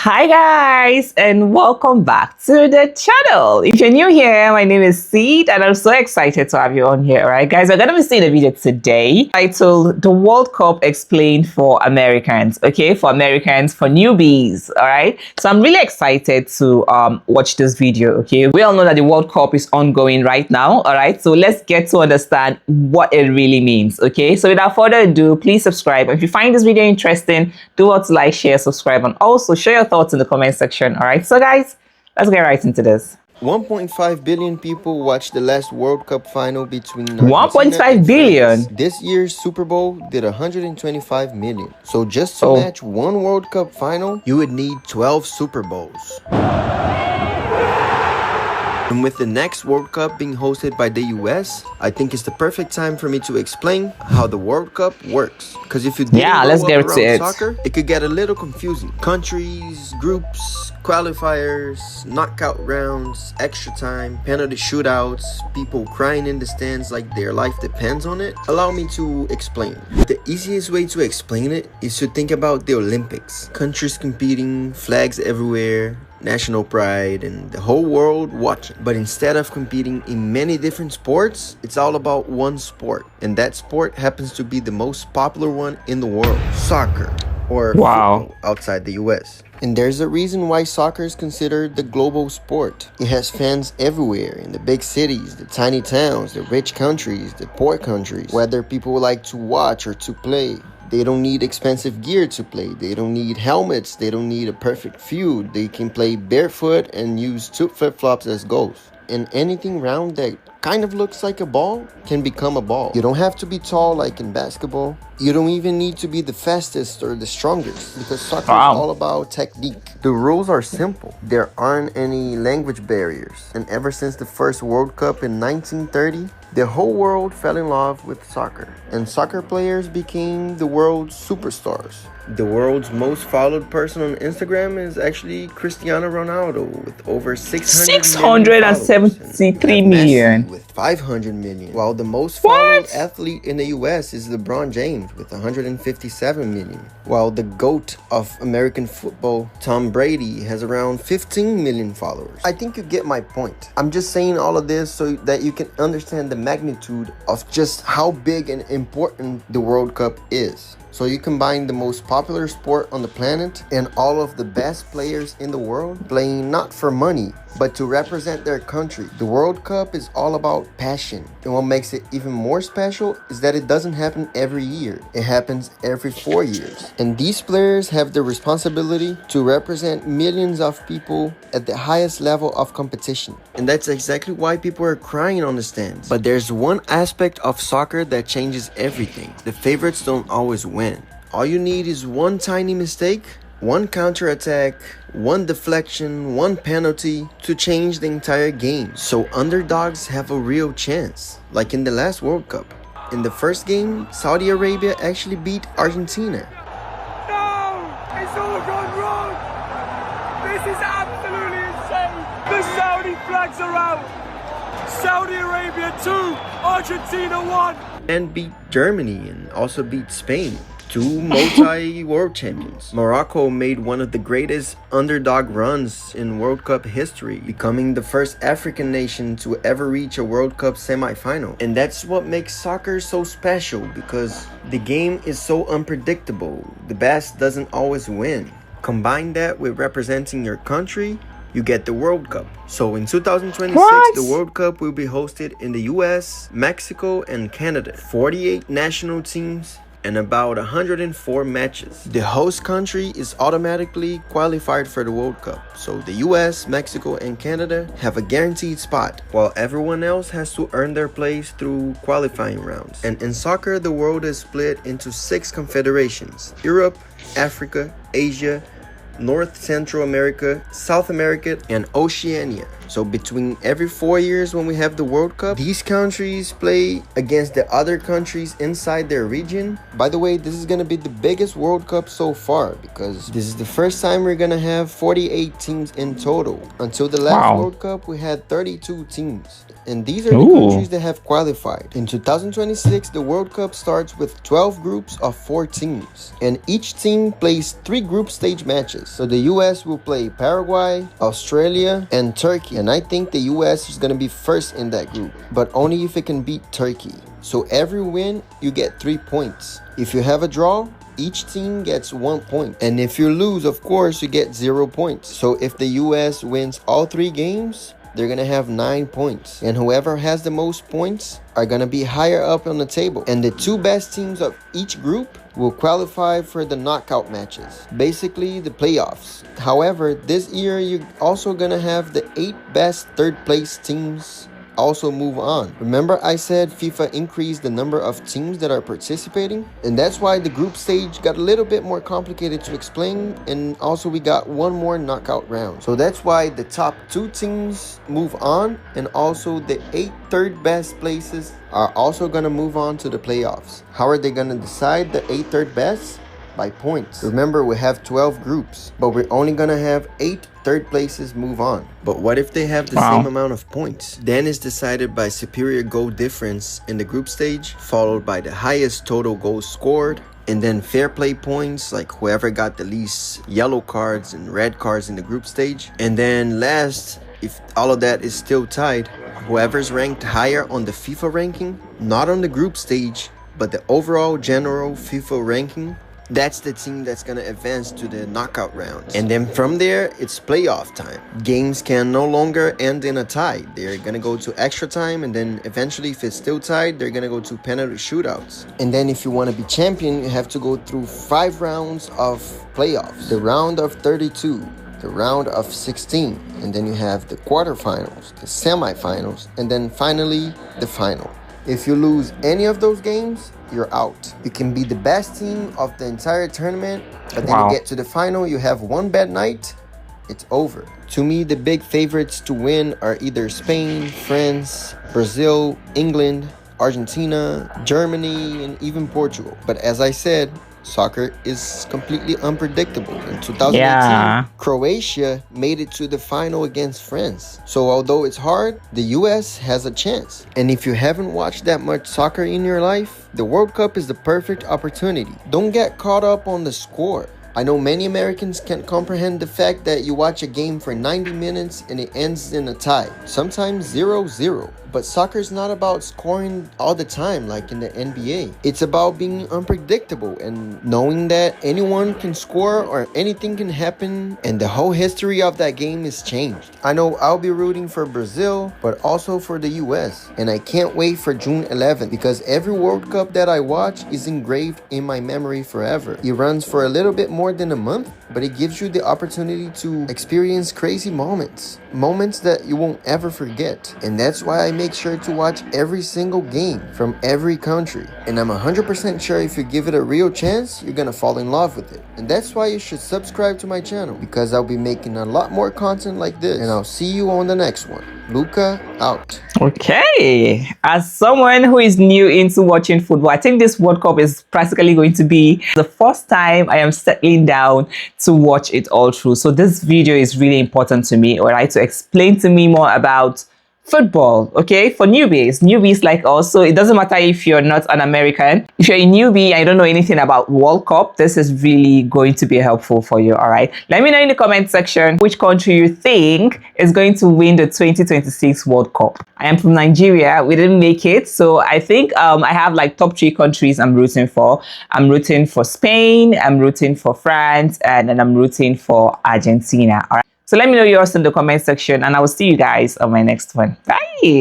Hi guys and welcome back to the channel. If you're new here, my name is Seed and I'm so excited to have you on here. Alright guys, we're going to be seeing a video today titled The World Cup Explained for Americans. Okay, for Americans, for newbies. Alright, so I'm really excited to watch this video. Okay, we all know that the World Cup is ongoing right now. Alright, so let's get to understand what it really means. Okay, so without further ado, please subscribe. If you find this video interesting, do what to like, share, subscribe, and also share your thoughts in the comment section. All right, so guys, let's get right into this. 1.5 billion people watched the last World Cup final between 1.5 billion. France. This year's Super Bowl did 125 million. So just to match one World Cup final, you would need 12 Super Bowls. And with the next World Cup being hosted by the US, I think it's the perfect time for me to explain how the World Cup works. Because if you didn't let's get to it. Soccer, it could get a little confusing. Countries, groups, qualifiers, knockout rounds, extra time, penalty shootouts, people crying in the stands like their life depends on it. Allow me to explain. The easiest way to explain it is to think about the Olympics. Countries competing, flags everywhere, national pride, and the whole world watching. But instead of competing in many different sports, it's all about one sport. And that sport happens to be the most popular one in the world. Soccer. Or football outside the US. And there's a reason why soccer is considered the global sport. It has fans everywhere, in the big cities, the tiny towns, the rich countries, the poor countries. Whether people like to watch or to play. They don't need expensive gear to play. They don't need helmets. They don't need a perfect field. They can play barefoot and use 2 flip-flops as goals. And anything round that kind of looks like a ball can become a ball. You don't have to be tall like in basketball. You don't even need to be the fastest or the strongest, because soccer is all about technique. The rules are simple. There aren't any language barriers. And ever since the first World Cup in 1930, the whole world fell in love with soccer. And soccer players became the world's superstars. The world's most followed person on Instagram is actually Cristiano Ronaldo with over 673 million. With 500 million. While the most followed athlete in the US is LeBron James with 157 million. While the GOAT of American football, Tom Brady, has around 15 million followers. I think you get my point. I'm just saying all of this so that you can understand the magnitude of just how big and important the World Cup is. So you combine the most popular sport on the planet and all of the best players in the world playing not for money, but to represent their country. The World Cup is all about passion. And what makes it even more special is that it doesn't happen every year. It happens every 4 years. And these players have the responsibility to represent millions of people at the highest level of competition. And that's exactly why people are crying on the stands. But there's one aspect of soccer that changes everything. The favorites don't always win. All you need is one tiny mistake, one counterattack, one deflection, one penalty to change the entire game. So underdogs have a real chance, like in the last World Cup. In the first game, Saudi Arabia actually beat Argentina. No! It's all gone wrong! This is absolutely insane! The Saudi flags are out! Saudi Arabia 2, Argentina 1! And beat Germany and also beat Spain. 2 multi-world champions. Morocco made one of the greatest underdog runs in World Cup history, becoming the first African nation to ever reach a World Cup semi-final. And that's what makes soccer so special, because the game is so unpredictable. The best doesn't always win. Combine that with representing your country, you get the World Cup. So in 2026, the World Cup will be hosted in the US, Mexico, and Canada. 48 national teams and about 104 matches. The host country is automatically qualified for the World Cup. So the US, Mexico, and Canada have a guaranteed spot, while everyone else has to earn their place through qualifying rounds. And in soccer, the world is split into 6 confederations: Europe, Africa, Asia, North Central America, South America, and Oceania. So between every 4 years when we have the World Cup, these countries play against the other countries inside their region. By the way, this is going to be the biggest World Cup so far because this is the first time we're going to have 48 teams in total. Until the last World Cup, we had 32 teams. And these are the countries that have qualified. In 2026, the World Cup starts with 12 groups of 4 teams. And each team plays 3 group stage matches. So the US will play Paraguay, Australia, and Turkey. And I think the US is going to be first in that group, but only if it can beat Turkey. So every win, you get 3 points. If you have a draw, each team gets 1 point. And if you lose, of course, you get 0 points. So if the US wins all 3 games, they're gonna have 9 points, and whoever has the most points are gonna be higher up on the table, and the 2 best teams of each group will qualify for the knockout matches, basically the playoffs. However, this year you're also gonna have the 8 best third place teams also move on. Remember I said FIFA increased the number of teams that are participating? And that's why the group stage got a little bit more complicated to explain, and also we got 1 more knockout round. So that's why the top 2 teams move on, and also the 8 third best places are also gonna move on to the playoffs. How are they gonna decide the 8 third best? By points. Remember, we have 12 groups, but we're only gonna have 8 third places move on. But what if they have the same amount of points? Then it's decided by superior goal difference in the group stage, followed by the highest total goals scored, and then fair play points, like whoever got the least yellow cards and red cards in the group stage. And then last, if all of that is still tied, whoever's ranked higher on the FIFA ranking, not on the group stage, but the overall general FIFA ranking, that's the team that's gonna advance to the knockout rounds. And then from there, it's playoff time. Games can no longer end in a tie. They're gonna go to extra time, and then eventually, if it's still tied, they're gonna go to penalty shootouts. And then if you wanna be champion, you have to go through 5 rounds of playoffs. The round of 32, the round of 16, and then you have the quarterfinals, the semifinals, and then finally, the final. If you lose any of those games, you're out. You can be the best team of the entire tournament, but then you get to the final, you have 1 bad night, it's over. To me, the big favorites to win are either Spain, France, Brazil, England, Argentina, Germany, and even Portugal. But as I said, soccer is completely unpredictable. In 2018, Croatia made it to the final against France. So although it's hard, the US has a chance. And if you haven't watched that much soccer in your life, the World Cup is the perfect opportunity. Don't get caught up on the score. I know many Americans can't comprehend the fact that you watch a game for 90 minutes and it ends in a tie, sometimes 0-0. But soccer is not about scoring all the time like in the NBA. It's about being unpredictable and knowing that anyone can score or anything can happen, and the whole history of that game is changed. I know I'll be rooting for Brazil, but also for the US. And I can't wait for June 11th because every World Cup that I watch is engraved in my memory forever. It runs for a little bit more than a month, but it gives you the opportunity to experience crazy moments that you won't ever forget. And that's why I make sure to watch every single game from every country. And I'm 100% sure if you give it a real chance, you're gonna fall in love with it. And that's why you should subscribe to my channel, because I'll be making a lot more content like this. And I'll see you on the next one. Luca out. Okay, as someone who is new into watching football, I think this World Cup is practically going to be the first time I am settling down to watch it all through. So this video is really important to me, all right, to explain to me more about football, okay, for newbies like us. So it doesn't matter if you're not an American. If you're a newbie and you don't know anything about World Cup, this is really going to be helpful for you. All right, let me know in the comment section which country you think is going to win the 2026 World Cup. I am from Nigeria. We didn't make it, so I think I have like top 3 countries I'm rooting for. I'm rooting for Spain, I'm rooting for France, and then I'm rooting for Argentina. All right, so let me know yours in the comment section, and I will see you guys on my next one. Bye.